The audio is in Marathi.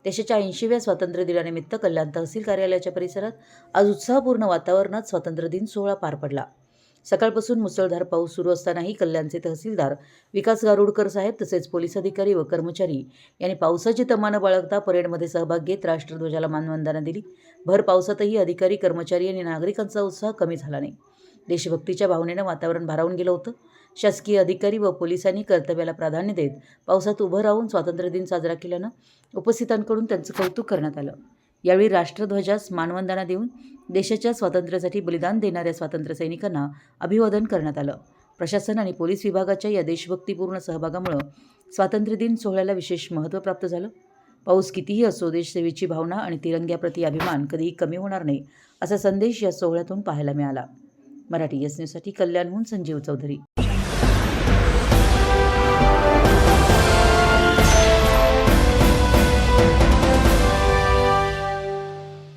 देशाच्या 80व्या स्वातंत्र्य दिनानिमित्त कल्याण तहसील कार्यालयाच्या परिसरात आज उत्साहपूर्ण वातावरणात स्वातंत्र्य दिन सोहळा पार पडला। सकाळपासून मुसळधार पाऊस सुरू असतानाही कल्याणचे तहसीलदार विकास गारुडकर साहेब तसेच पोलीस अधिकारी व कर्मचारी यांनी पावसाची तमा न बाळगता परेडमध्ये सहभाग घेत राष्ट्रध्वजाला मानवंदना दिली। भर पावसातही अधिकारी, कर्मचारी आणि नागरिकांचा उत्साह कमी झाला नाही। देशभक्तीच्या भावनेनं वातावरण भारावून गेलं होतं। शासकीय अधिकारी व पोलिसांनी कर्तव्याला प्राधान्य देत पावसात उभं राहून स्वातंत्र्य दिन साजरा केल्यानं उपस्थितांकडून त्यांचं कौतुक करण्यात आलं। यावेळी राष्ट्रध्वजास मानवंदना देऊन देशाच्या स्वातंत्र्यासाठी बलिदान देणाऱ्या स्वातंत्र्य सैनिकांना अभिवादन करण्यात आलं। प्रशासन आणि पोलीस विभागाच्या या देशभक्तीपूर्ण सहभागामुळे स्वातंत्र्य दिन सोहळ्याला विशेष महत्त्व प्राप्त झालं। पाऊस कितीही असो, देशसेवेची भावना आणि तिरंग्याप्रती अभिमान कधीही कमी होणार नाही, असा संदेश या सोहळ्यातून पाहायला मिळाला। मराठी एस न्यूजसाठी कल्याणहून संजीव चौधरी।